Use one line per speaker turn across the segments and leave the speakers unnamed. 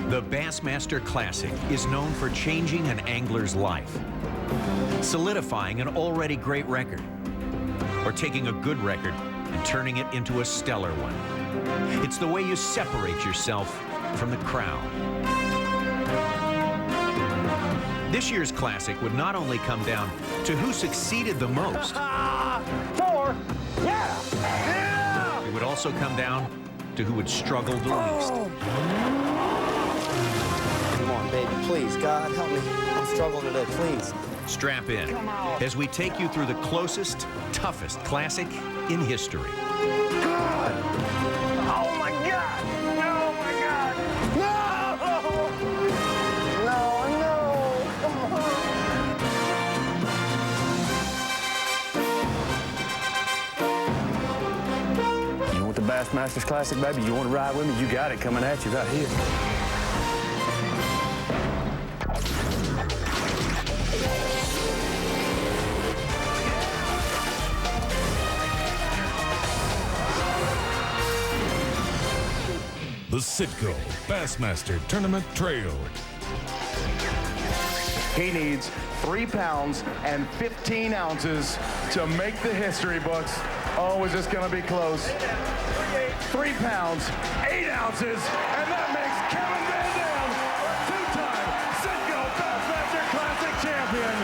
The Bassmaster Classic is known for changing an angler's life, solidifying an already great record, or taking a good record and turning it into a stellar one. It's the way you separate yourself from the crowd. This year's Classic would not only come down to who succeeded the most,
4, yeah!
It would also come down to who would struggle the least.
Come on, baby, please, God, help me. I'm struggling today, please.
Strap in as we take you through the closest, toughest Classic in history.
God! Oh, my God! No, my God! No! No, no! Come on! You want the Bassmasters Classic, baby? You want to ride with me? You got it coming at you right here.
The Citgo Bassmaster Tournament Trail.
He needs 3 pounds and 15 ounces to make the history books. Oh, is this going to be close? 3 pounds, 8 ounces, and that makes Kevin VanDam 2-time Citgo Bassmaster Classic champion.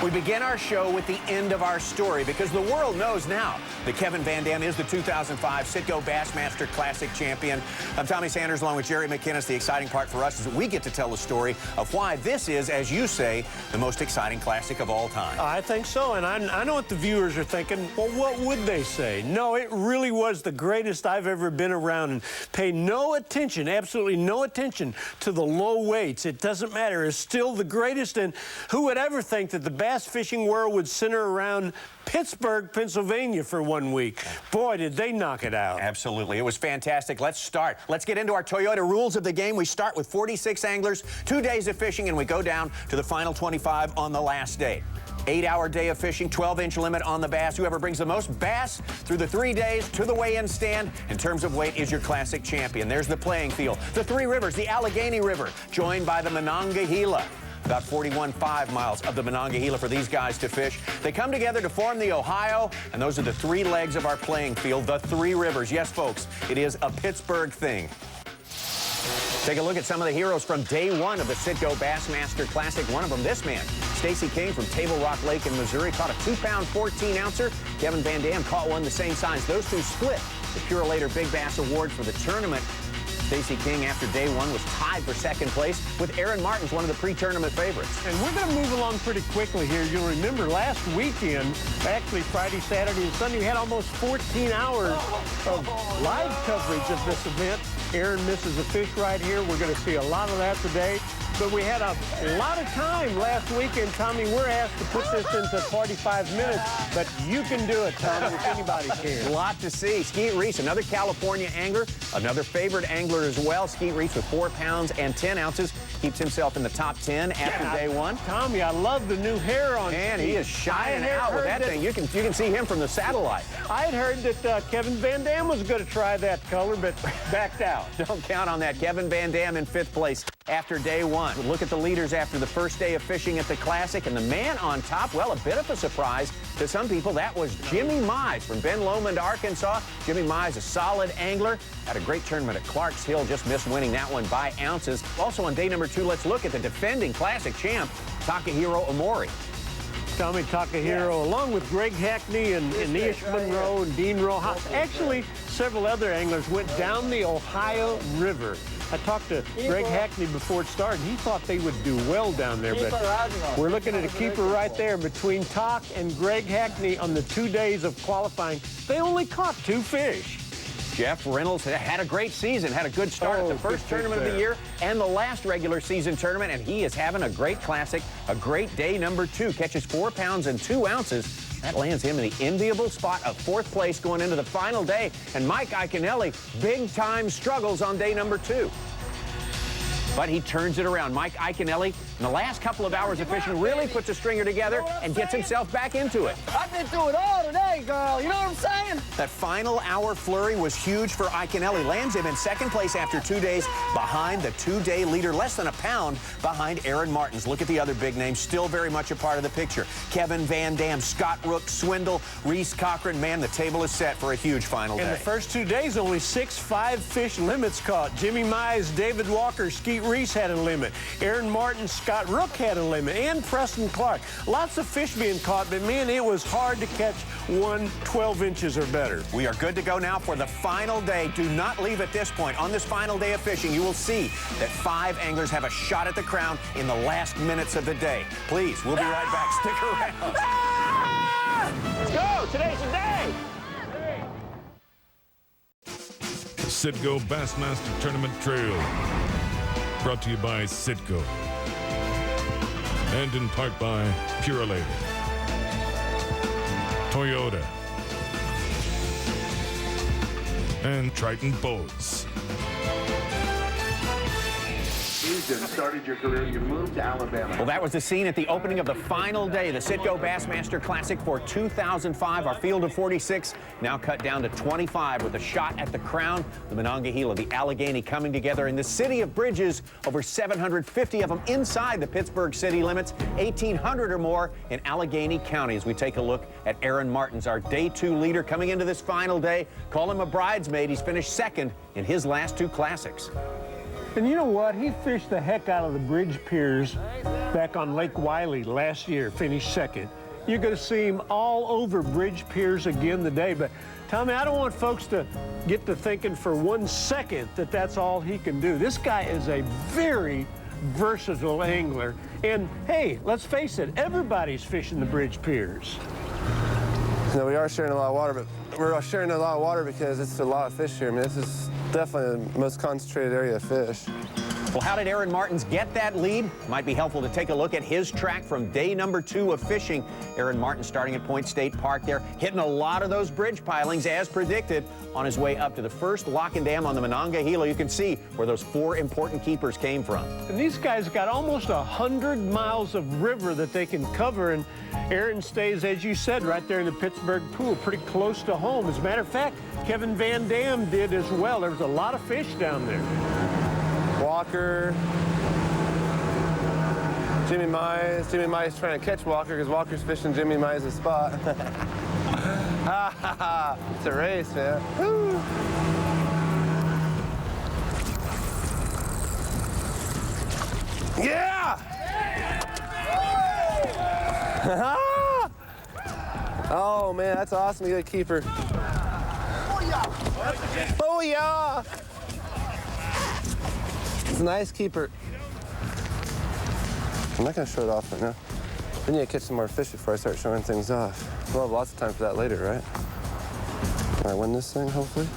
We begin our show with the end of our story because the world knows now that Kevin VanDam is the 2005 Citgo Bassmaster Classic champion. I'm Tommy Sanders along with Jerry McInnes. The exciting part for us is that we get to tell the story of why this is, as you say, the most exciting Classic of all time.
I think so, and I know what the viewers are thinking. Well, what would they say? No, it really was the greatest I've ever been around, and pay no attention, absolutely no attention to the low weights. It doesn't matter. It's still the greatest, and who would ever think that the bass fishing world would center around Pittsburgh, Pennsylvania for 1 week. Boy, did they knock it out.
Absolutely. It was fantastic. Let's start. Let's get into our Toyota rules of the game. We start with 46 anglers, 2 days of fishing, and we go down to the final 25 on the last day. 8-hour day of fishing, 12-inch limit on the bass. Whoever brings the most bass through the 3 days to the weigh-in stand in terms of weight is your Classic champion. There's the playing field. The 3 rivers, the Allegheny River, joined by the Monongahela. About 41.5 miles of the Monongahela for these guys to fish. They come together to form the Ohio, and those are the 3 legs of our playing field, the 3 rivers. Yes, folks, it is a Pittsburgh thing. Take a look at some of the heroes from day 1 of the Citgo Bassmaster Classic. One of them, this man, Stacy King from Table Rock Lake in Missouri, caught a 2-pound, 14-ouncer. Kevin VanDam caught one the same size. Those two split the Pure Later Big Bass Award for the tournament. Stacy King, after day 1, was tied for 2nd place with Aaron Martens, one of the pre-tournament favorites.
And we're going to move along pretty quickly here. You'll remember last weekend, actually Friday, Saturday, and Sunday, we had almost 14 hours of live coverage of this event. Aaron misses a fish right here. We're going to see a lot of that today. But we had a lot of time last weekend, Tommy. We're asked to put this into 45 minutes, but you can do it, Tommy, if anybody can.
A lot to see. Skeet Reese, another California angler, another favorite angler as well. Skeet Reese with 4 pounds and 10 ounces. Keeps himself in the top 10 after day 1.
Tommy, I love the new hair on
And he is shining out with that thing. You can see him from the satellite.
I had heard that Kevin VanDam was going to try that color, but backed out.
Don't count on that. Kevin VanDam in 5th place after day 1. Look at the leaders after the first day of fishing at the Classic, and the man on top, well, a bit of a surprise to some people. That was Jimmy Mize from Ben Lomond, Arkansas. Jimmy Mize, a solid angler, had a great tournament at Clark's Hill, just missed winning that one by ounces. Also on day number 2, let's look at the defending Classic champ, Takahiro Omori.
Tommy Takahiro, along with Greg Hackney and Ish Monroe and Dean Rojas. Actually, several other anglers went down the Ohio River. I talked to Greg Hackney before it started. He thought they would do well down there, but we're looking at a keeper right there between Tak and Greg Hackney on the 2 days of qualifying. They only caught 2 fish.
Jeff Reynolds had a great season, had a good start at the first tournament of the year and the last regular season tournament, and he is having a great Classic, a great day number 2. Catches 4 pounds and 2 ounces. That lands him in the enviable spot of 4th place going into the final day. And Mike Iaconelli, big-time struggles on day number 2. But he turns it around. Mike Iaconelli And the last couple of hours of fishing really puts a stringer together and gets himself back into it.
I've been through it all today, girl. You know what I'm saying?
That final hour flurry was huge for Iaconelli. Lands him in second place after 2 days behind the two-day leader, less than a pound behind Aaron Martens. Look at the other big names, still very much a part of the picture. Kevin VanDam, Scott Rook, Swindle, Reese Cochran. Man, the table is set for a huge final day.
In the first 2 days, only 6 5-fish limits caught. Jimmy Mize, David Walker, Skeet Reese had a limit. Aaron Martin, Scott Rook had a limit, and Preston Clark. Lots of fish being caught, but man, it was hard to catch one 12 inches or better.
We are good to go now for the final day. Do not leave at this point. On this final day of fishing, you will see that 5 anglers have a shot at the crown in the last minutes of the day. Please, we'll be right back. Stick around.
Let's go! Today's the day!
The Citgo Bassmaster Tournament Trail. Brought to you by Citgo. And in part by Purelator, Toyota, and Triton Boats.
Started your career, you moved to Alabama.
Well, that was the scene at the opening of the final day, the Citgo Bassmaster Classic for 2005. Our field of 46 now cut down to 25 with a shot at the crown. The Monongahela, the Allegheny coming together in the city of Bridges, over 750 of them inside the Pittsburgh city limits, 1,800 or more in Allegheny County. As we take a look at Aaron Martens, our day 2 leader coming into this final day. Call him a bridesmaid. He's finished second in his last 2 classics.
And you know what? He fished the heck out of the bridge piers back on Lake Wiley last year, finished second. You're going to see him all over bridge piers again today. But Tommy, I don't want folks to get to thinking for 1 second that that's all he can do. This guy is a very versatile angler. And hey, let's face it, everybody's fishing the bridge piers.
You know, we are sharing a lot of water, but we're sharing a lot of water because it's a lot of fish here. I mean, this is definitely the most concentrated area of fish.
Well, how did Aaron Martens get that lead? Might be helpful to take a look at his track from day number 2 of fishing. Aaron Martens starting at Point State Park there, hitting a lot of those bridge pilings as predicted on his way up to the first lock and dam on the Monongahela. You can see where those 4 important keepers came from.
And these guys got almost 100 miles of river that they can cover, and Aaron stays, as you said, right there in the Pittsburgh pool, pretty close to home. As a matter of fact, Kevin VanDam did as well. There was a lot of fish down there.
Walker, Jimmy Mize. Jimmy Mize trying to catch Walker because Walker's fishing Jimmy Mize's spot. It's a race, man. Woo. Yeah! Oh man, that's awesome. You got a keeper. Oh yeah! It's a nice keeper. I'm not gonna show it off right now. I need to catch some more fish before I start showing things off. We'll have lots of time for that later, right? Can I win this thing, hopefully?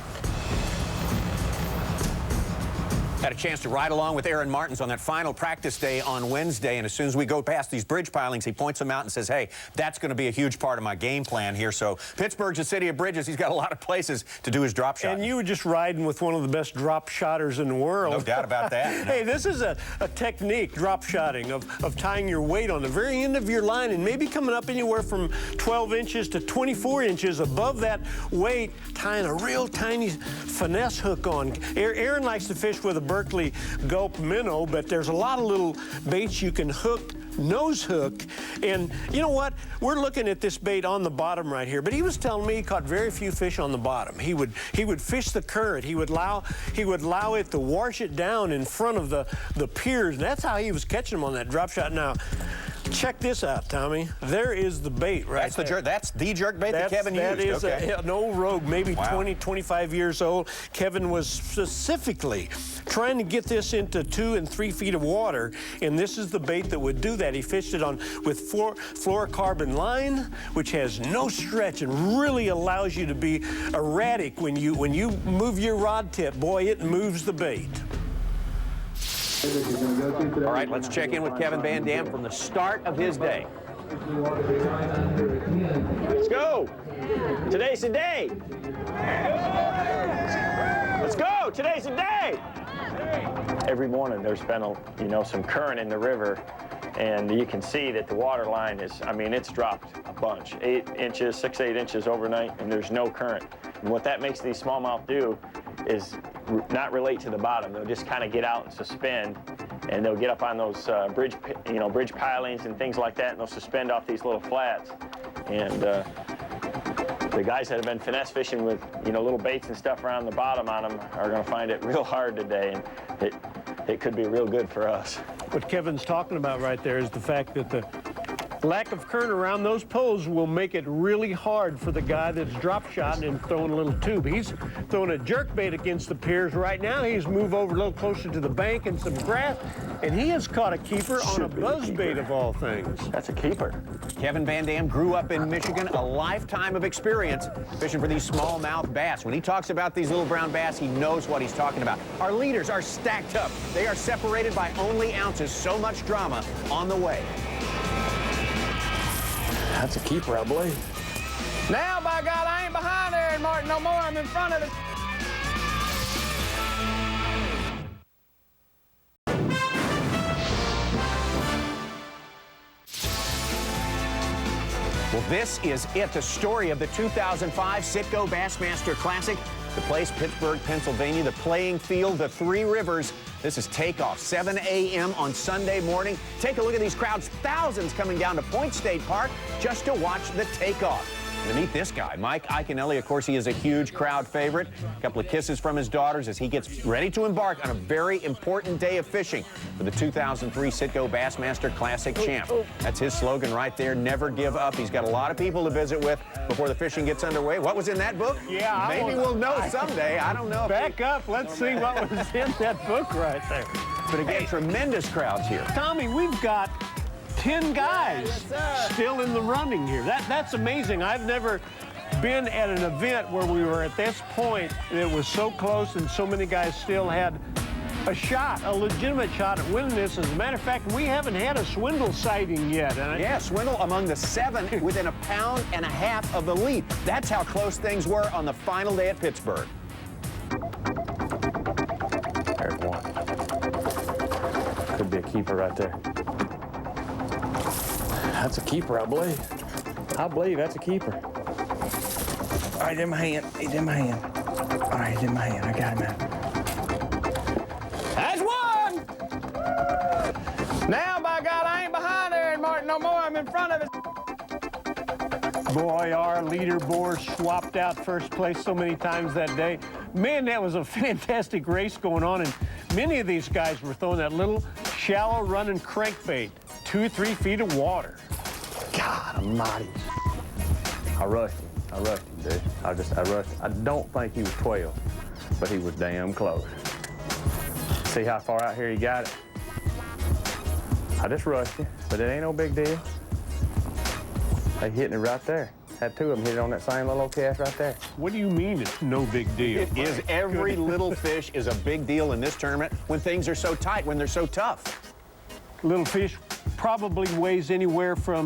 Had a chance to ride along with Aaron Martens on that final practice day on Wednesday, and as soon as we go past these bridge pilings, he points them out and says, hey, that's going to be a huge part of my game plan here. So Pittsburgh's a city of bridges. He's got a lot of places to do his drop shot.
And you were just riding with one of the best drop shotters in the world.
No doubt about that. No.
Hey, this is a technique, drop shotting, of tying your weight on the very end of your line and maybe coming up anywhere from 12 inches to 24 inches above that weight, tying a real tiny finesse hook on. Aaron likes to fish with a Berkeley Gulp minnow, but there's a lot of little baits you can hook, nose hook. And you know what? We're looking at this bait on the bottom right here, but he was telling me he caught very few fish on the bottom. He would fish the current. He would allow it to wash it down in front of the piers. And that's how he was catching them on that drop shot. Now, check this out, Tommy. There is the bait right there.
That's the jerk bait that Kevin used.
That is an old rogue, maybe 20, 25 years old. Kevin was specifically trying to get this into 2 and 3 feet of water, and this is the bait that would do that. He fished it on with fluorocarbon line, which has no stretch and really allows you to be erratic when you move your rod tip. Boy, it moves the bait.
All right, let's check in with Kevin VanDam from the start of his day.
Let's go. Today's the day. Let's go. Today's the day.
Every morning there's been some current in the river, And you can see that the water line is, I mean, it's dropped a bunch, 8 inches, 6, 8 inches overnight, and there's no current. And what that makes these smallmouth do is not relate to the bottom. They'll just kind of get out and suspend, and they'll get up on those bridge pilings and things like that, and they'll suspend off these little flats. And the guys that have been finesse fishing with, little baits and stuff around the bottom on them are going to find it real hard today, and it could be real good for us.
What Kevin's talking about right there is the fact that the lack of current around those poles will make it really hard for the guy that's drop shotting and throwing a little tube. He's throwing a jerk bait against the piers right now. He's moved over a little closer to the bank and some grass, and he has caught a keeper on a buzz bait of all things.
That's a keeper.
Kevin VanDam grew up in Michigan, a lifetime of experience fishing for these smallmouth bass. When he talks about these little brown bass, he knows what he's talking about. Our leaders are stacked up. They are separated by only ounces. So much drama on the way.
That's a keeper, I believe.
Now, by God, I ain't behind Aaron Martin no more. I'm in front of it.
Well, this is it, the story of the 2005 Citgo Bassmaster Classic. The place, Pittsburgh, Pennsylvania, the playing field, the Three Rivers. This is takeoff, 7 a.m. on Sunday morning. Take a look at these crowds, thousands coming down to Point State Park just to watch the takeoff. To meet this guy, Mike Iaconelli. Of course, he is a huge crowd favorite. A couple of kisses from his daughters as he gets ready to embark on a very important day of fishing for the 2003 Citgo Bassmaster Classic champ. That's his slogan right there, never give up. He's got a lot of people to visit with before the fishing gets underway. What was in that book?
Yeah,
maybe we'll know someday. I don't know.
Back up. Let's see what was in that book right there.
But again, tremendous crowds here.
Tommy, we've got 10 guys still in the running here. That's amazing. I've never been at an event where we were at this point and it was so close and so many guys still had a shot, a legitimate shot at winning this. As a matter of fact, we haven't had a Swindle sighting yet.
Yeah, Swindle among the 7 within 1.5 pounds of the lead. That's how close things were on the final day at Pittsburgh.
There's one. Could be a keeper right there. That's a keeper, I believe. I believe that's a keeper. All right, in my hand. He's in my hand. All right, he's in my hand. I got him out.
That's one! Now, by God, I ain't behind Aaron Martin no more. I'm in front of it.
Boy, our leaderboard swapped out first place so many times that day. Man, that was a fantastic race going on, and many of these guys were throwing that little shallow running crankbait, 2 or 3 feet of water.
God almighty. I rushed him, dude. I rushed him. I don't think he was 12, but he was damn close. See how far out here he got it? I just rushed him, but it ain't no big deal. They hitting it right there. Had 2 of them hit it on that same little cast right there.
What do you mean it's no big deal?
It is. Every little fish is a big deal in this tournament when things are so tight, when they're so tough.
Little fish probably weighs anywhere from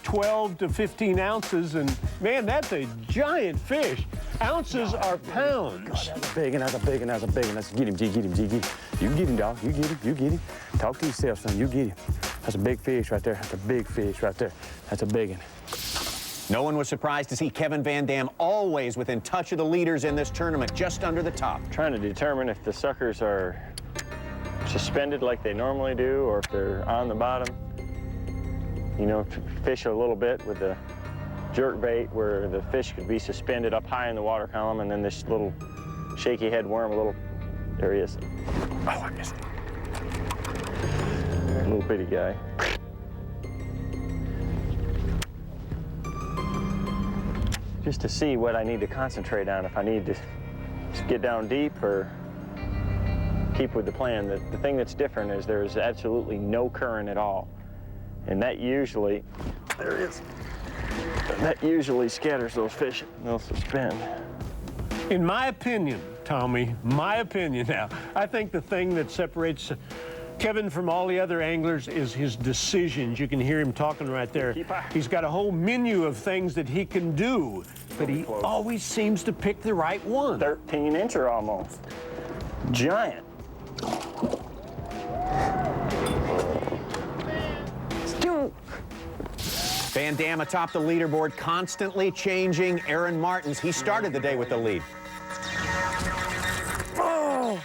12 to 15 ounces, and man, that's a giant fish. Ounces are pounds.
God, that's a big one, that's a big one, that's a big one. Let's get him, G, get him, G, get him. You can get him, dog. You get him, you get him. Talk to yourself, son. You get him. That's a big fish right there. That's a big fish right there. That's a big one.
No one was surprised to see Kevin VanDam always within touch of the leaders in this tournament, just under the top.
Trying to determine if the suckers are suspended like they normally do or if they're on the bottom. You know, fish a little bit with the jerk bait where the fish could be suspended up high in the water column, and then this little shaky head worm, there he is.
Oh, I missed it.
A little bitty guy. Just to see what I need to concentrate on, if I need to get down deep or keep with the plan. The thing that's different is there's absolutely no current at all. And that usually, there it is, that usually scatters those fish and they'll suspend.
In my opinion, Tommy, my opinion now, I think the thing that separates Kevin from all the other anglers is his decisions. You can hear him talking right there. He's got a whole menu of things that he can do, but he always seems to pick the right one.
13-incher almost. Giant.
VanDam atop the leaderboard, constantly changing. Aaron Martens, he started the day with the lead.
Oh!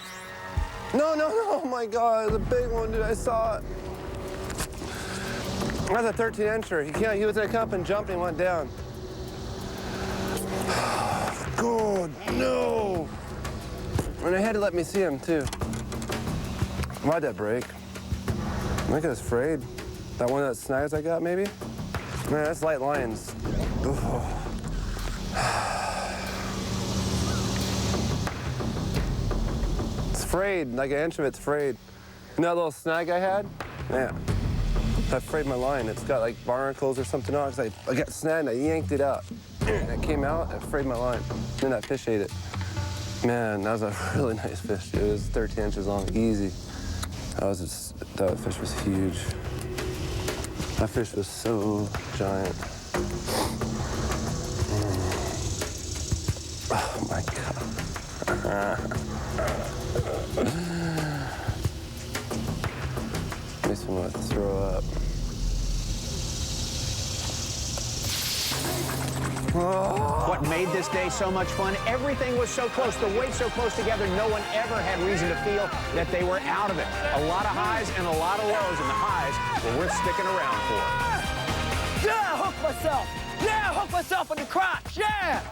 No, no, no, oh my God, the big one, dude, I saw it. That's a 13-incher. He was in a cup and jumped and went down. God, no! And they had to let me see him, too. Why'd that break? I think it was frayed. That one of those snags I got, maybe? Man, that's light lines. It's frayed, like an inch of it's frayed. You know that little snag I had? Yeah. That frayed my line. It's got like barnacles or something on it. I got snagged and I yanked it out. And it came out, it frayed my line. Then that fish ate it. Man, that was a really nice fish, dude. It was 13 inches long, easy. That fish was huge. That fish was so giant. Oh my God. Makes me want to throw up.
What made this day so much fun? Everything was so close, the weights so close together, no one ever had reason to feel that they were out of it. A lot of highs and a lot of lows, and the highs were worth sticking around for.
Yeah, hook myself. Yeah, hook myself in the crotch. Yeah.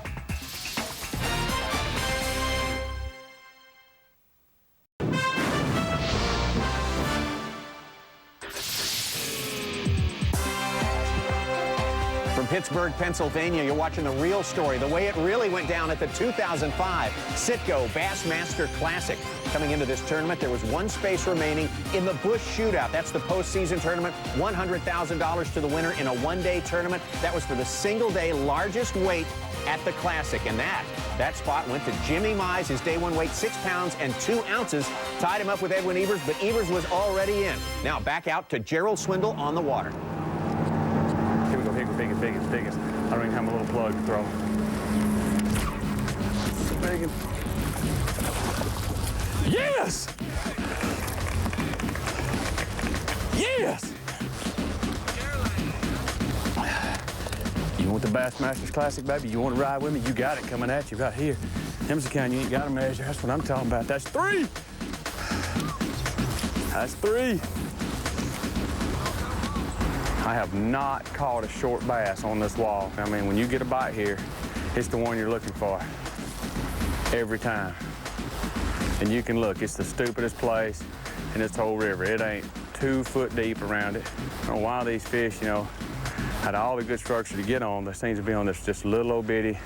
From Pittsburgh, Pennsylvania, you're watching the real story, the way it really went down at the 2005 Citgo Bassmaster Classic. Coming into this tournament, there was one space remaining in the Bush Shootout. That's the postseason tournament, $100,000 to the winner in a one-day tournament. That was for the single-day largest weight at the Classic, and that spot went to Jimmy Mize. His day one weight, 6 pounds and 2 ounces, tied him up with Edwin Evers, but Evers was already in. Now back out to Gerald Swindle on the water.
Here we go, biggest. I don't even have my little plug to throw. Big. Yes! Yes! You want the Bassmasters Classic, baby? You want to ride with me? You got it coming at you right here. Them's the kind you ain't got to measure. That's what I'm talking about. That's 3. That's 3. I have not caught a short bass on this wall. I mean, when you get a bite here, it's the one you're looking for every time. And you can look, it's the stupidest place in this whole river. It ain't 2 foot deep around it. I don't know why these fish, you know, had all the good structure to get on. There seems to be on this just little old bitty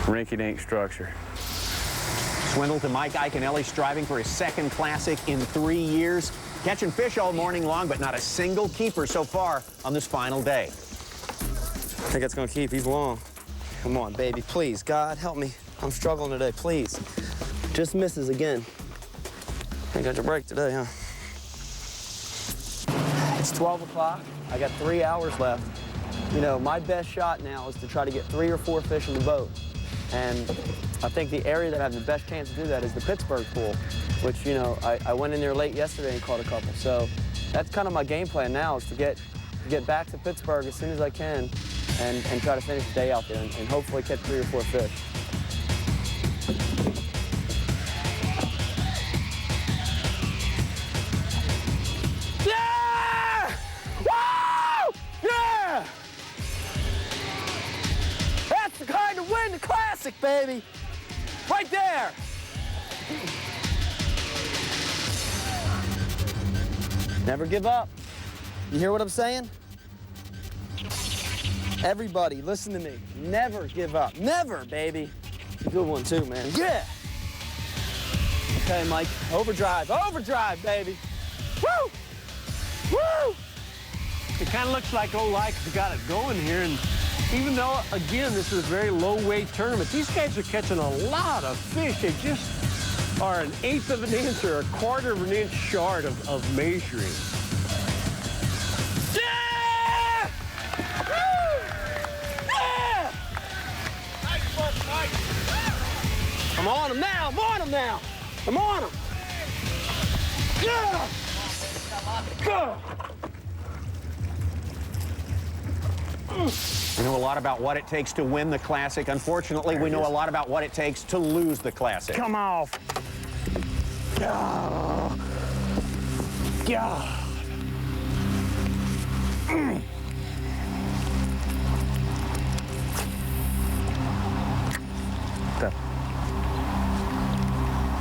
rinky-dink structure.
Swindle to Mike Iaconelli, striving for his second Classic in 3 years. Catching fish all morning long, but not a single keeper so far on this final day.
I think it's gonna keep. He's long. Come on, baby, please. God, help me. I'm struggling today, please. Just misses again. I got your break today, huh? It's 12 o'clock. I got 3 hours left. You know, my best shot now is to try to get 3 or 4 fish in the boat. And I think the area that I have the best chance to do that is the Pittsburgh pool, which, you know, I went in there late yesterday and caught a couple. So that's kind of my game plan now, is to get back to Pittsburgh as soon as I can and try to finish the day out there and hopefully catch 3 or 4 fish. Yeah! Woo! Yeah! That's the kind to win the Classic, baby! Right there! Never give up. You hear what I'm saying? Everybody, listen to me. Never give up. Never, baby. Good one, too, man. Yeah! Okay, Mike. Overdrive. Overdrive, baby. Woo! Woo!
It kind of looks like old Ike's got it going here, and even though, again, this is a very low-weight tournament, these guys are catching a lot of fish. They just are an 1/8 of an inch or a 1/4 of an inch short of measuring.
Yeah! Woo! Yeah! I'm on him now. I'm on him now. I'm on him. Yeah! Go!
We know a lot about what it takes to win the Classic. Unfortunately, we know a lot about what it takes to lose the Classic.
Come off. God. God.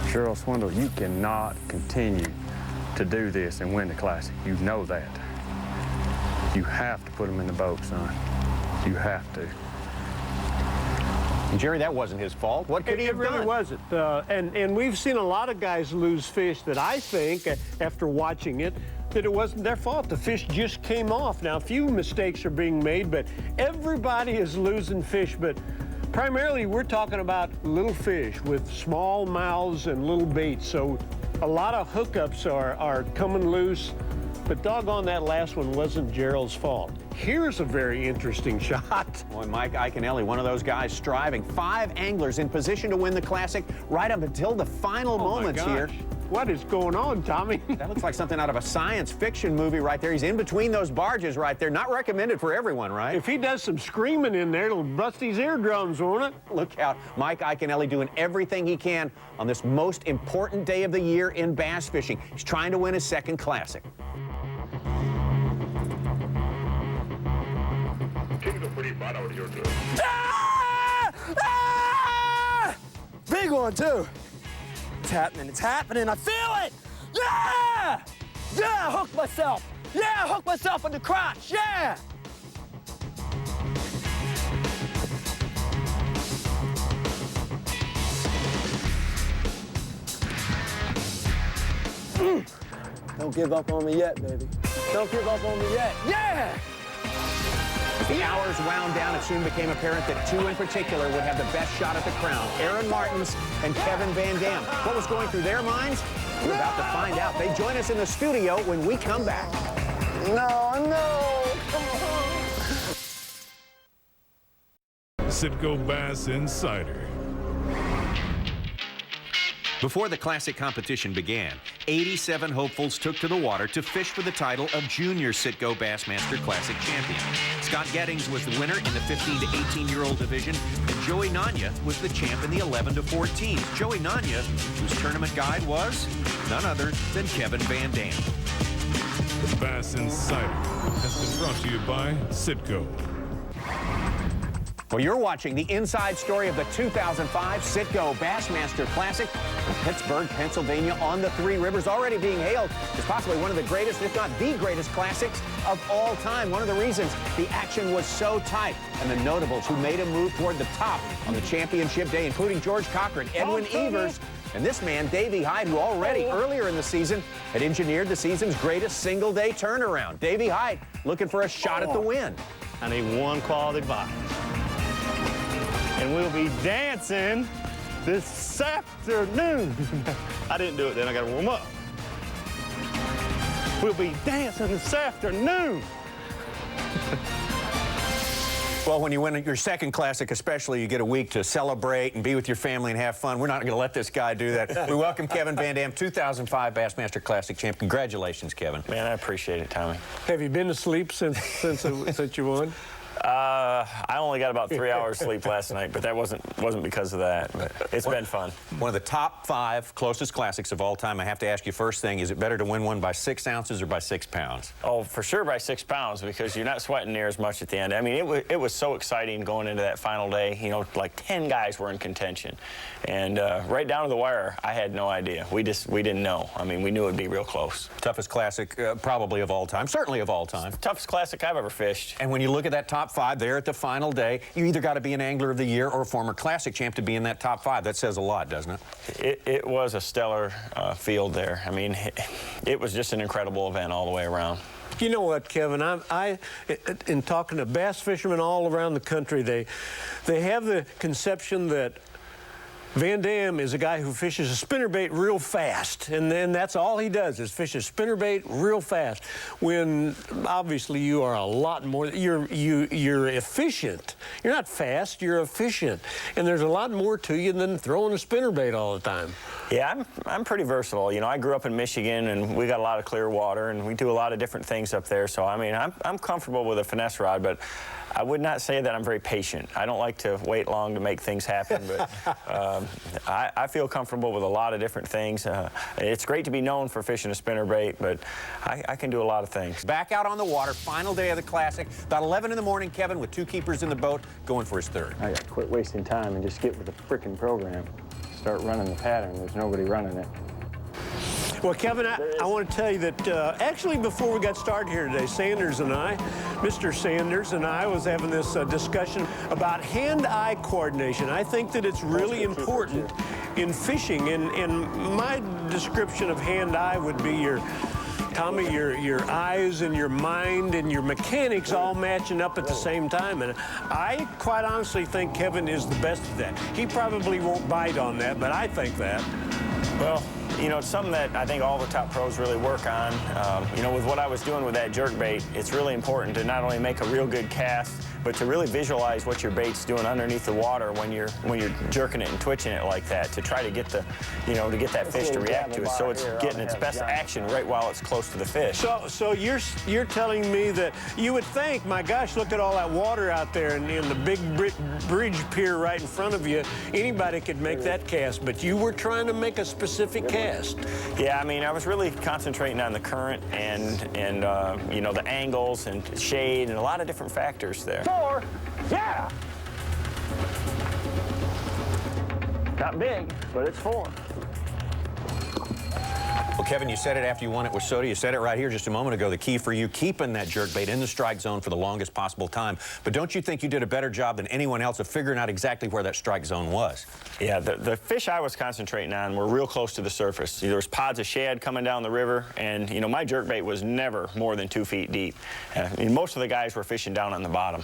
Cheryl Swindle, you cannot continue to do this and win the Classic. You know that. You have to put them in the boat, son. You have to.
And Jerry, that wasn't his fault. What could he have done?
It really wasn't. And we've seen a lot of guys lose fish that I think, after watching it, that it wasn't their fault. The fish just came off. Now, a few mistakes are being made, but everybody is losing fish. But primarily, we're talking about little fish with small mouths and little baits. So a lot of hookups are coming loose. But doggone, that last one wasn't Gerald's fault. Here's a very interesting shot.
Boy, Mike Iaconelli, one of those guys striving. 5 anglers in position to win the Classic right up until the final moments here.
What is going on, Tommy?
That looks like something out of a science fiction movie right there. He's in between those barges right there. Not recommended for everyone, right?
If he does some screaming in there, it'll bust his eardrums, won't it?
Look out. Mike Iaconelli doing everything he can on this most important day of the year in bass fishing. He's trying to win his 2nd Classic.
Ah! Ah! Big one, too. It's happening, I feel it! Yeah! Yeah, I hooked myself. Yeah, I hooked myself in the crotch, yeah! Don't give up on me yet, baby. Don't give up on me yet. Yeah!
As the hours wound down, it soon became apparent that 2 in particular would have the best shot at the crown, Aaron Martens and Kevin VanDam. What was going through their minds? We're about to find out. They join us in the studio when we come back.
No, come on.
Citgo Bass Insider.
Before the Classic competition began, 87 hopefuls took to the water to fish for the title of Junior Citgo Bassmaster Classic champion. Scott Gettings was the winner in the 15 to 18-year-old division, and Joey Nanya was the champ in the 11 to 14s. Joey Nanya, whose tournament guide was none other than Kevin VanDam.
The Bass Insider has been brought to you by Citgo.
Well, you're watching the inside story of the 2005 Citgo Bassmaster Classic in Pittsburgh, Pennsylvania, on the Three Rivers, already being hailed as possibly one of the greatest, if not the greatest, classics of all time. One of the reasons the action was so tight, and the notables who made a move toward the top on the championship day, including George Cochran, Edwin Evers, and this man, Davey Hyde, who already earlier in the season had engineered the season's greatest single-day turnaround. Davey Hyde looking for a shot at the win.
I need 1 quality box. And we'll be dancing this afternoon. I didn't do it then, I gotta warm up. We'll be dancing this afternoon.
Well, when you win your 2nd Classic especially, you get a week to celebrate and be with your family and have fun. We're not going to let this guy do that. We welcome Kevin VanDam, 2005 Bassmaster Classic champ. Congratulations, Kevin.
Man, I appreciate it, Tommy.
Have you been asleep since you won?
I only got about 3 hours sleep last night, but that wasn't because of that. But it's been fun.
One of the top 5 closest classics of all time. I have to ask you first thing, is it better to win one by 6 ounces or by 6 pounds?
Oh, for sure by 6 pounds, because you're not sweating near as much at the end. I mean, it was so exciting going into that final day. You know, like 10 guys were in contention. And right down to the wire, I had no idea. We didn't know. I mean, we knew it would be real close.
Toughest classic probably of all time, certainly of all time.
Toughest classic I've ever fished.
And when you look at that top 5 there at the final day, you either got to be an Angler of the Year or a former Classic champ to be in that top 5. That says a lot, doesn't it?
It was a stellar field there. I mean, it was just an incredible event all the way around.
You know what, Kevin? In talking to bass fishermen all around the country, they have the conception that VanDam is a guy who fishes a spinnerbait real fast, and then that's all he does is fish a spinnerbait real fast. When obviously you are a lot more, you're efficient. You're not fast, you're efficient, and there's a lot more to you than throwing a spinnerbait all the time.
Yeah, I'm pretty versatile. You know, I grew up in Michigan, and we got a lot of clear water, and we do a lot of different things up there. So I mean, I'm comfortable with a finesse rod, but I would not say that I'm very patient. I don't like to wait long to make things happen, but I feel comfortable with a lot of different things. It's great to be known for fishing a spinnerbait, but I can do a lot of things.
Back out on the water, final day of the Classic. About 11 in the morning, Kevin, with 2 keepers in the boat, going for his third.
I got to quit wasting time and just get with the frickin' program. Start running the pattern. There's nobody running it.
Well, Kevin, I want to tell you that actually before we got started here today, Sanders and I, Mr. Sanders and I was having this discussion about hand-eye coordination. I think that it's really important in fishing, and my description of hand-eye would be Tommy, your eyes and your mind and your mechanics all matching up at the same time. And I quite honestly think Kevin is the best at that. He probably won't bite on that, but I think that.
Well, you know, it's something that I think all the top pros really work on. You know, with what I was doing with that jerkbait, it's really important to not only make a real good cast, but to really visualize what your bait's doing underneath the water when you're jerking it and twitching it like that, to try to get the, you know, to get that fish to react to it, so it's getting its best action right while it's close to the fish.
So you're telling me that you would think, my gosh, look at all that water out there and the big bridge pier right in front of you. Anybody could make that cast, but you were trying to make a specific cast.
Yeah, I mean, I was really concentrating on the current and you know, the angles and shade and a lot of different factors there.
4, yeah! Not big, but it's 4.
Well, Kevin, you said it after you won it with Soda. You said it right here just a moment ago. The key for you, keeping that jerkbait in the strike zone for the longest possible time. But don't you think you did a better job than anyone else of figuring out exactly where that strike zone was?
Yeah, the fish I was concentrating on were real close to the surface. There was pods of shad coming down the river, and, you know, my jerkbait was never more than 2 feet deep. I mean, most of the guys were fishing down on the bottom.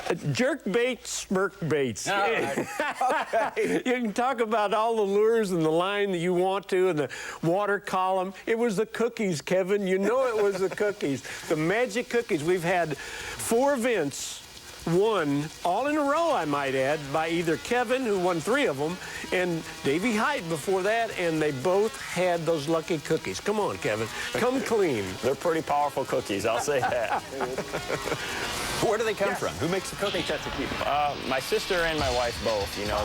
Jerkbait, smirk baits.
Right.
Okay. You can talk about all the lures and the line that you want to and the water column. It was the cookies, Kevin. You know it was the cookies. The magic cookies. We've had 4 events won all in a row, I might add, by either Kevin, who won 3 of them, and Davey Height before that, and they both had those lucky cookies. Come on, Kevin. Come clean.
They're pretty powerful cookies, I'll say that.
Where do they come from? Who makes the cookies?
My sister and my wife both. You know,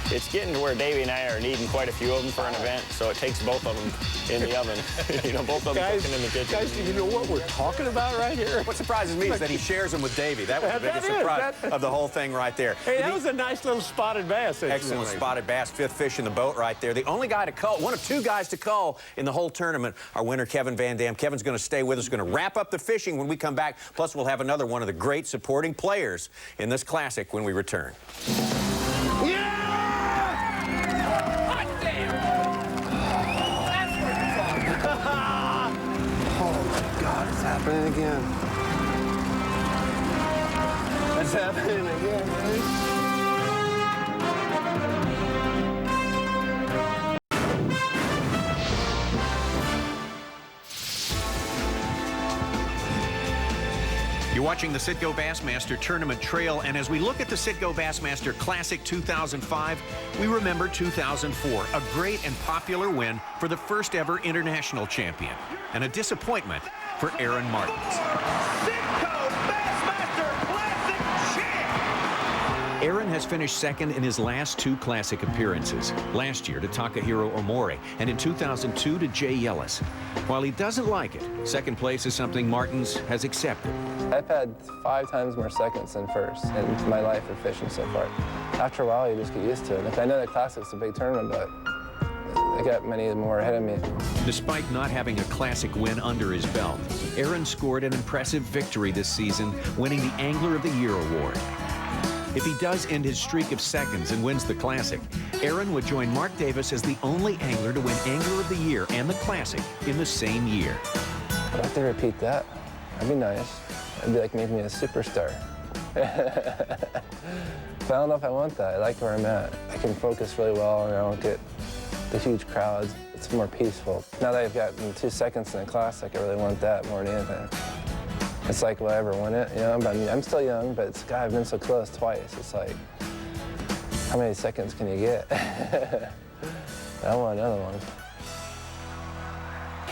it's getting to where Davey and I are needing quite a few of them for an event, so it takes both of them in the oven. You know, both of them cooking in the kitchen.
Guys, do you know what we're talking about right here?
What surprises me is that he shares them with Davey. That was the biggest surprise of the whole thing right there.
Hey, that was a nice little spotted bass.
Excellent spotted bass, 5th fish in the boat right there. The only guy to cull, one of 2 guys to cull in the whole tournament, our winner, Kevin VanDam. Kevin's going to stay with us, going to wrap up the fishing when we come back. Plus, we'll have another one of the great supporting players in this Classic when we return.
Yeah! Hot damn!
Oh my God, it's happening again. It's happening again, man.
You're watching the Citgo Bassmaster Tournament Trail, and as we look at the Citgo Bassmaster Classic 2005, we remember 2004, a great and popular win for the first ever international champion, and a disappointment for Aaron Martens.
Citgo Bassmaster Classic champ!
Aaron has finished 2nd in his last 2 Classic appearances, last year to Takahiro Omori and in 2002 to Jay Yellis. While he doesn't like it, 2nd place is something Martens has accepted.
I've had 5 times more seconds than first in my life of fishing so far. After a while, you just get used to it. Like, I know the Classic's a big tournament, but I got many more ahead of me.
Despite not having a Classic win under his belt, Aaron scored an impressive victory this season, winning the Angler of the Year award. If he does end his streak of seconds and wins the Classic, Aaron would join Mark Davis as the only angler to win Angler of the Year and the Classic in the same year.
I'd like to repeat that. That'd be nice. It'd be like making me a superstar. But I don't know if I want that. I like where I'm at. I can focus really well, and I don't get the huge crowds. It's more peaceful. Now that I've gotten 2 seconds in the classic, I really want that more than anything. It's like, will I ever win it? You know, I'm still young, but it's, God, I've been so close twice. It's like, how many seconds can you get? I want another one.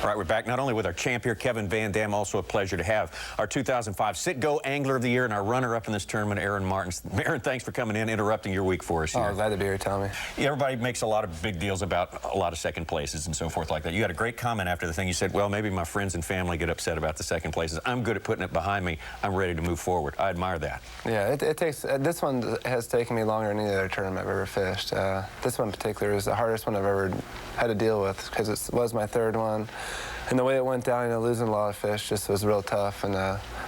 All right, we're back not only with our champ here, Kevin VanDam, also a pleasure to have our 2005 Sit-Go Angler of the Year and our runner-up in this tournament, Aaron Martens. Aaron, thanks for coming in, interrupting your week for us here.
Oh, glad to be here, Tommy.
Yeah, everybody makes a lot of big deals about a lot of second places and so forth like that. You had a great comment after the thing. You said, well, maybe my friends and family get upset about the second places. I'm good at putting it behind me. I'm ready to move forward. I admire that.
Yeah, it takes, this one has taken me longer than any other tournament I've ever fished. This one in particular is the hardest one I've ever had to deal with because it was my third one. And the way it went down, you know, losing a lot of fish just was real tough. And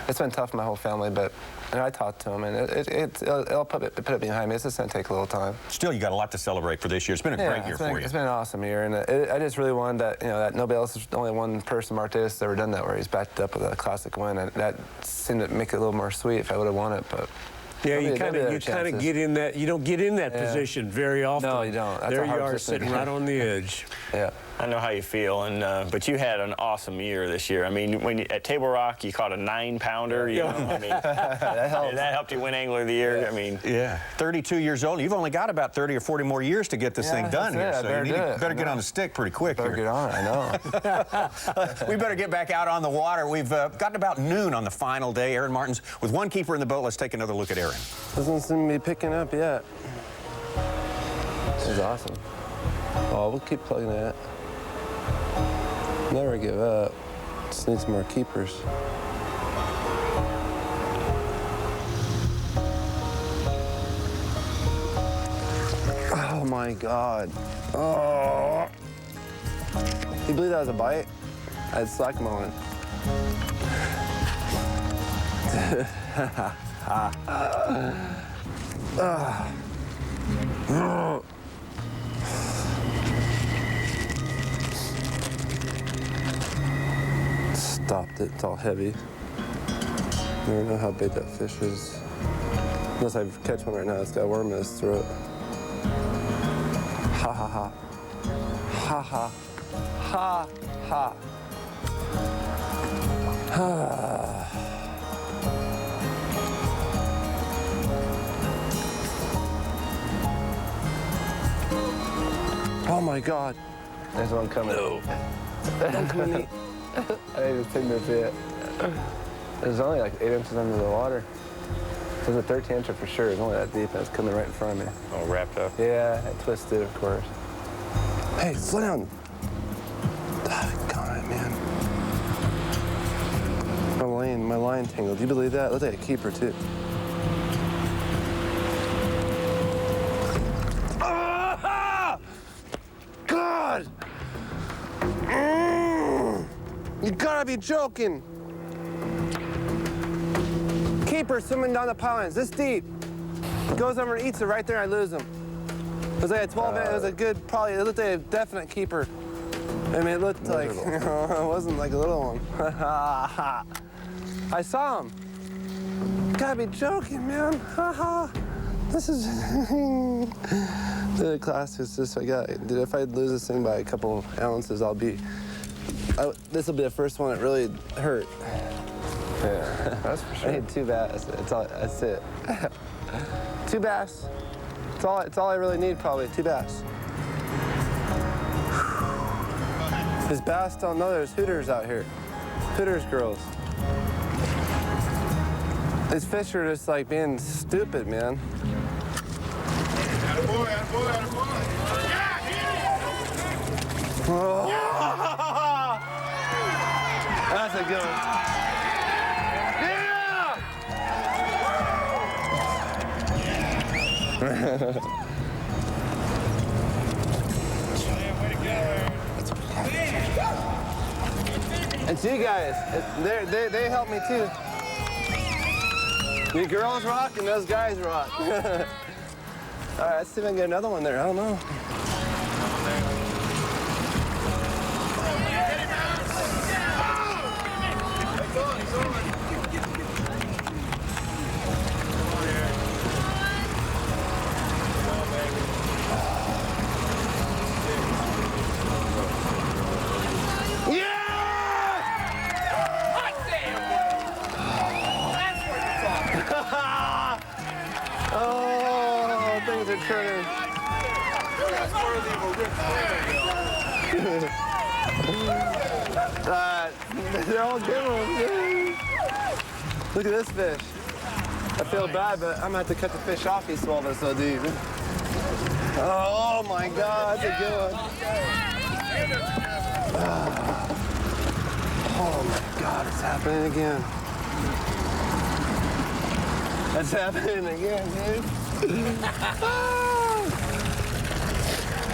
it's been tough for my whole family, but I talked to them, and it'll put it behind me. It's just going to take a little time.
Still, you got a lot to celebrate for this year. It's been a great year for you.
It's been an awesome year, and I just really wanted that, you know, that nobody else, only one person, Martens, has ever done that, where he's backed up with a classic win, and that seemed to make it a little more sweet if I would have won it, but.
Yeah, you kind of get in that. You don't get in that position very often.
No, you don't. That's
there
a
you
hard
are,
position.
sitting right on the edge.
Yeah.
I know how you feel, and but you had an awesome year this year. I mean, when at Table Rock, you caught a 9-pounder. You know, I mean, that helped you win Angler of the Year.
Yeah.
I mean,
32 years old. You've only got about 30 or 40 more years to get this thing done here. So you better get on the stick pretty quick.
Better get on it. I know.
We better get back out on the water. We've gotten about noon on the final day. Aaron Martens with one keeper in the boat. Let's take another look at Aaron.
Doesn't seem to be picking up yet. This is awesome. Oh, we'll keep plugging it. Never give up. Just need some more keepers. Oh my God. Oh. You believe that was a bite? I had slack mowing. Stopped it. It's all heavy. Never know how big that fish is. Unless I catch one right now, it's got a worm in its throat. Ha ha ha. Ha ha. Ha ha. Ha. Oh my God. There's one coming. No. Don't come in. I just didn't miss it. It was only like 8 inches under the water. It was a 13-incher for sure. It was only that deep, and it's coming right in front of me.
all wrapped up.
Yeah, it twisted, of course. Hey, slow down. God, man. My line tangled. Do you believe that? Looks like a keeper, too. Ah! God! You gotta be joking. Keeper swimming down the pylons, this deep. Goes over and eats it right there, I lose him. It was like a 12-inch, it was a good, probably, it looked like a definite keeper. I mean, it looked like, you know, it wasn't like a little one. I saw him. You gotta be joking, man. This is, the class is just, dude, if I lose this thing by a couple ounces, this will be the first one that really hurt. Yeah, that's for sure. I need 2 bass. That's it. 2 bass. It's all I really need, probably. 2 bass. His bass don't know there's hooters out here. Hooters girls. These fish are just like being stupid, man.
Attaboy, attaboy, attaboy.
Oh. That's a good one. And you guys, they help me too. You girls rock and those guys rock. All right, let's see if I can get another one there. I don't know. They're all good ones, dude. Look at this fish. I feel bad, but I'm gonna have to cut the fish off. He swallowed it so deep. Oh my God, that's a good one. Oh my God, it's happening again. It's happening again, dude.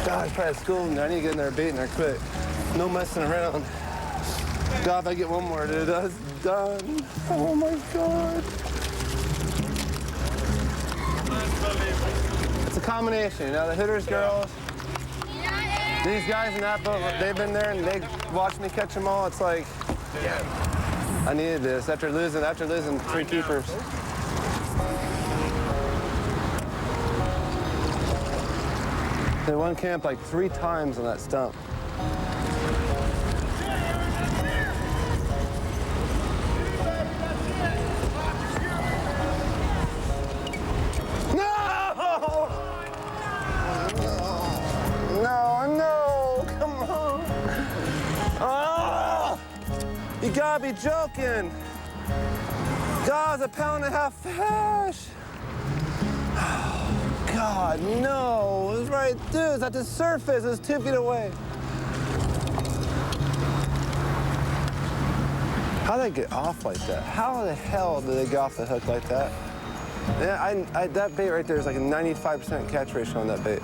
God, it's probably school in there. I need to get in there baiting there quick. No messing around. God, if I get one more, dude, that's done. Oh my God. It's a combination, you know, the Hooters girls, these guys in that boat, they've been there and they watched me catch them all. It's like, I needed this after losing 3 keepers. They won camp like 3 times on that stump. No, come on. Oh, you gotta be joking. God, it's a 1.5 pound fish. Oh, God, no. It was right there. It's at the surface. It was 2 feet away. How did they get off like that? How the hell did they get off the hook like that? Yeah, that bait right there is like a 95% catch ratio on that bait.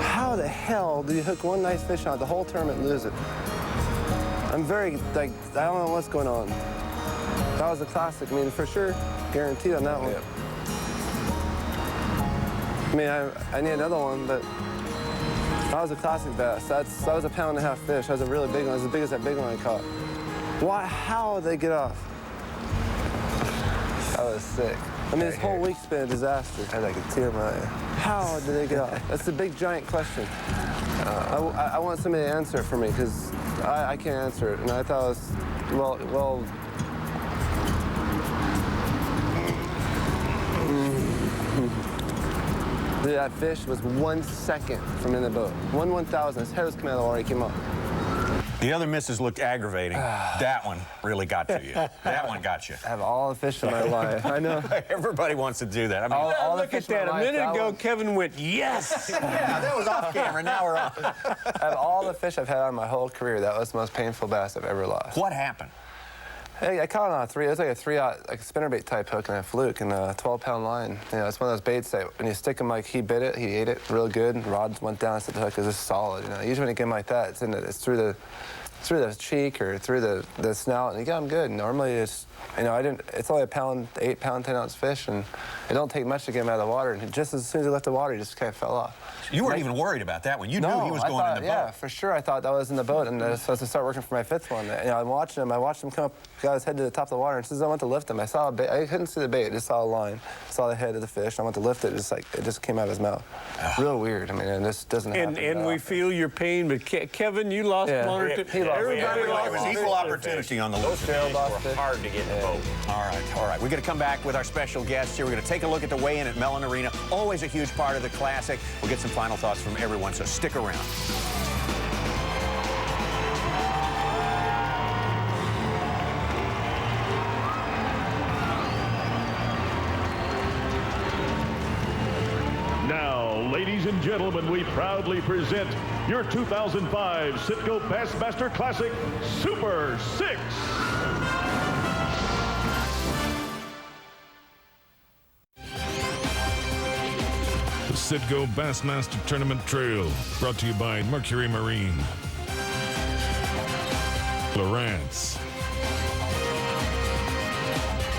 How the hell do you hook one nice fish on it the whole tournament and lose it? I'm very, like, I don't know what's going on. That was a classic. I mean, for sure, guaranteed on that one. Yep. I mean, I need another one, but that was a classic bass. That was a 1.5 pound fish. That was a really big one. It was as big as that big one I caught. Why? How did they get off? That was sick. I mean, this whole week's been a disaster. I had like a tear in my eye. How did they get off? That's the big, giant question. I want somebody to answer it for me, because I can't answer it. And I thought it was, well. That fish was 1 second from in the boat. 1/1000. His head was coming out of the water. He came up.
The other misses looked aggravating. That one really got to you. That one got you.
I have all the fish in my life. I know.
Everybody wants to do that. I mean,
all
look at that. A minute ago, Kevin went, yes.
Yeah, that was off camera. Now we're on.
I have all the fish I've had on my whole career. That was the most painful bass I've ever lost.
What happened?
Hey, I caught it on a 3. It was like a 3-aught, like a spinnerbait type hook and a fluke and a 12-pound line. You know, it's one of those baits that when you stick them, like he bit it, he ate it real good. And rods went down, so the hook is just solid. You know, usually when you get them like that, it's through the cheek or through the snout, and you got them good. Normally, it's, you know, it's only a 8-pound, 10-ounce fish, and it don't take much to get him out of the water. And just as soon as he left the water, he just kind of fell off.
You weren't even worried about that one. You knew he was going in the boat.
Yeah, for sure. I thought that was in the boat, and I was supposed to start working for my 5th one. You know, I'm watching him. I watched him come up, got his head to the top of the water, and as soon as I went to lift him, I saw a bait. I couldn't see the bait. I just saw a line. I saw the head of the fish. I went to lift it. It just came out of his mouth. Real weird. I mean, and this doesn't happen.
And we feel your pain, but Kevin, you lost one or two.
Everybody lost. It was equal opportunity on the loose.
Those were hard to get in the boat.
All right. We're going to come back with our special guests here. We're going to take a look at the weigh-in at Mellon Arena. Always a huge part of the Classic. We'll get some final thoughts from everyone, so stick around.
Now, ladies and gentlemen, we proudly present your 2005 Citgo Bassmaster Classic Super 6.
The Citgo Bassmaster Tournament Trail, brought to you by Mercury Marine, Lowrance,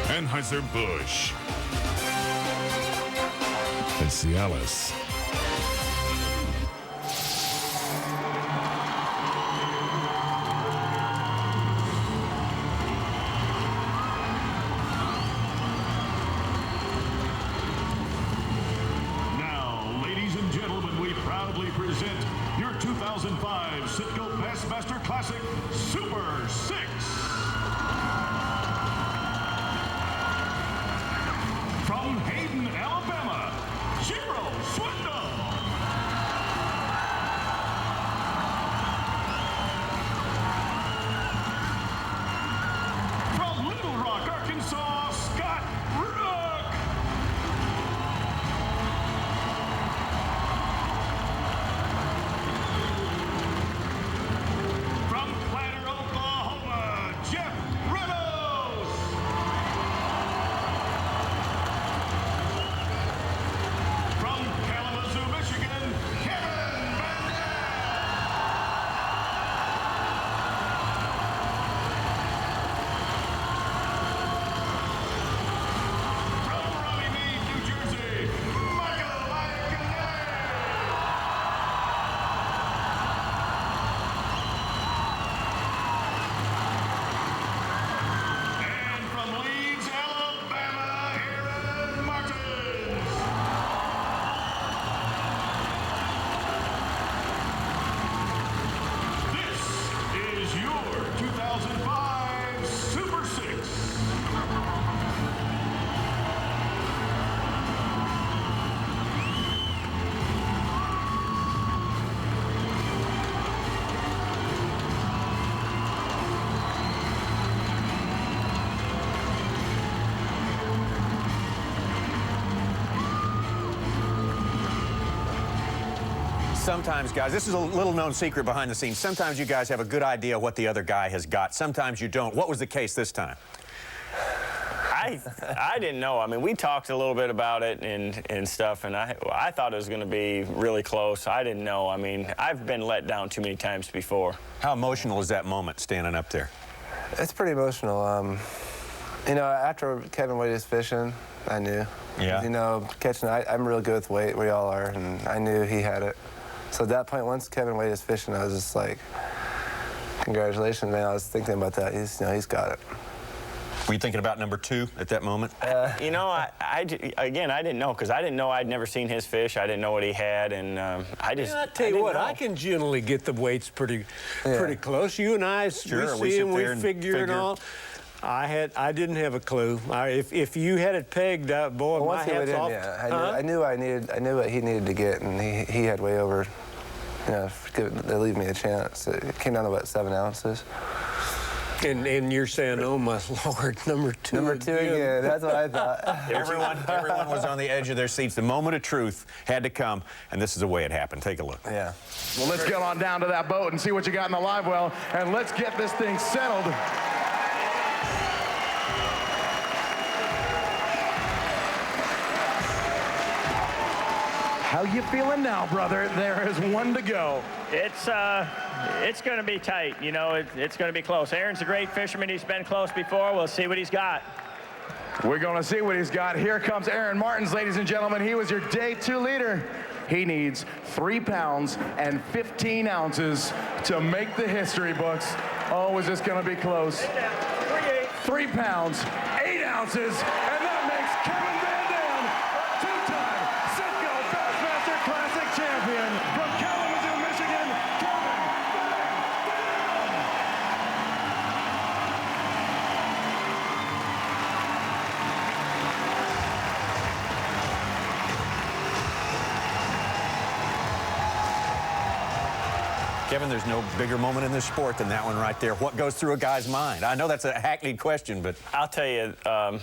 Anheuser-Busch, and Cialis.
Now, ladies and gentlemen, we proudly present your 2005 Citgo Bassmaster Classic Super 6. From Hayden, Alabama, Swindle.
Sometimes, guys, this is a little-known secret behind the scenes. Sometimes you guys have a good idea what the other guy has got. Sometimes you don't. What was the case this time?
I didn't know. I mean, we talked a little bit about it and stuff, and I thought it was going to be really close. I didn't know. I mean, I've been let down too many times before.
How emotional is that moment standing up there?
It's pretty emotional. You know, after Kevin weighed his fishing, I knew.
Yeah.
You know, catching, I'm real good with weight. We all are, and I knew he had it. So at that point, once Kevin weighed his fishing, I was just like, congratulations, man. I was thinking about that. He's got it.
Were you thinking about number 2 at that moment?
You know, again, I didn't know, because I didn't know. I'd never seen his fish. I didn't know what he had, and I tell you what,
I can generally get the weights pretty close. You and I, we see him, we figure and all. I didn't have a clue. If you had it pegged up, boy, my hat's off.
Yeah, I knew what he needed to get, and he had way over. You know, they leave me a chance. It came down to about 7 ounces.
And you're saying, oh my Lord, number 2.
Number 2 again. That's what I thought.
Everyone was on the edge of their seats. The moment of truth had to come, and this is the way it happened. Take a look.
Yeah.
Well, let's get on down to that boat and see what you got in the live well, and let's get this thing settled. How you feeling now, brother? There is 1 to go.
It's going to be tight. You know, it's going to be close. Aaron's a great fisherman. He's been close before. We'll see what he's got.
We're going to see what he's got. Here comes Aaron Martens, ladies and gentlemen. He was your day 2 leader. He needs 3 pounds and 15 ounces to make the history books. Oh, is this going to be close? 3 pounds, 8 ounces, and that makes Kevin VanDam, 2-time Citgo Bassmaster Classic champion from Kalamazoo, Michigan, Kevin VanDam.
Kevin, there's no bigger moment in this sport than that one right there. What goes through a guy's mind? I know that's a hackneyed question, but...
I'll tell you,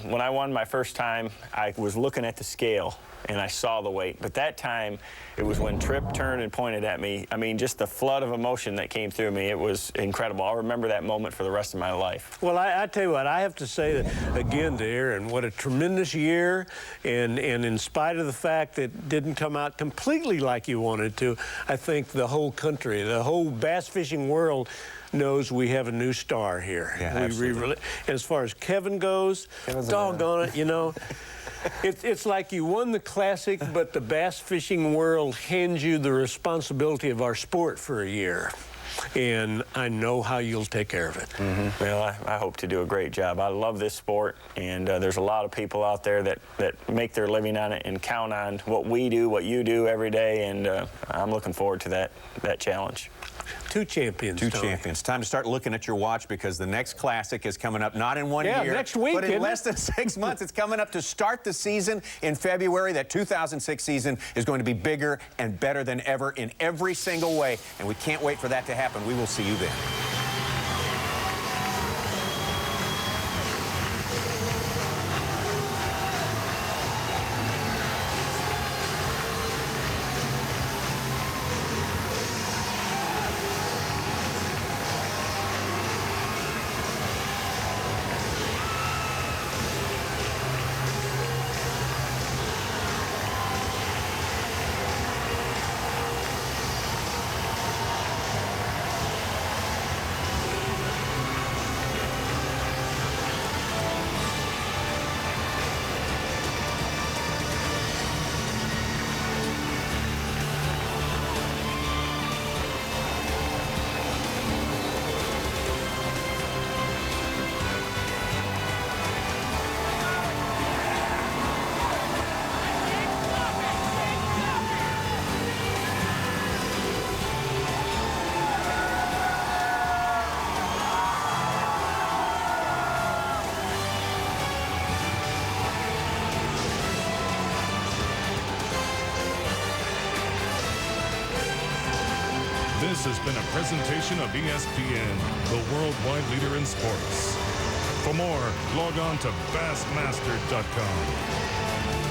when I won my first time, I was looking at the scale, and I saw the weight. But that time, it was when Tripp turned and pointed at me. I mean, just the flood of emotion that came through me, it was incredible. I'll remember that moment for the rest of my life.
Well, I tell you what, I have to say that, again, to Aaron, what a tremendous year, and in spite of the fact that it didn't come out completely like you wanted to, I think the whole country, the whole bass fishing world knows we have a new star here.
Yeah, absolutely.
As far as Kevin goes, doggone it, you know, it's like you won the Classic, but the bass fishing world hands you the responsibility of our sport for a year. And I know how you'll take care of it.
Mm-hmm. Well, I hope to do a great job. I love this sport, and there's a lot of people out there that make their living on it and count on what we do, what you do every day, and I'm looking forward to that challenge.
2 champions.
2 champions. Time to start looking at your watch, because the next Classic is coming up not in 1 year,
next week,
but in less than 6 months. It's coming up to start the season in February. That 2006 season is going to be bigger and better than ever in every single way, and we can't wait for that to happen. We will see you then.
This has been a presentation of ESPN, the worldwide leader in sports. For more, log on to Bassmasters.com.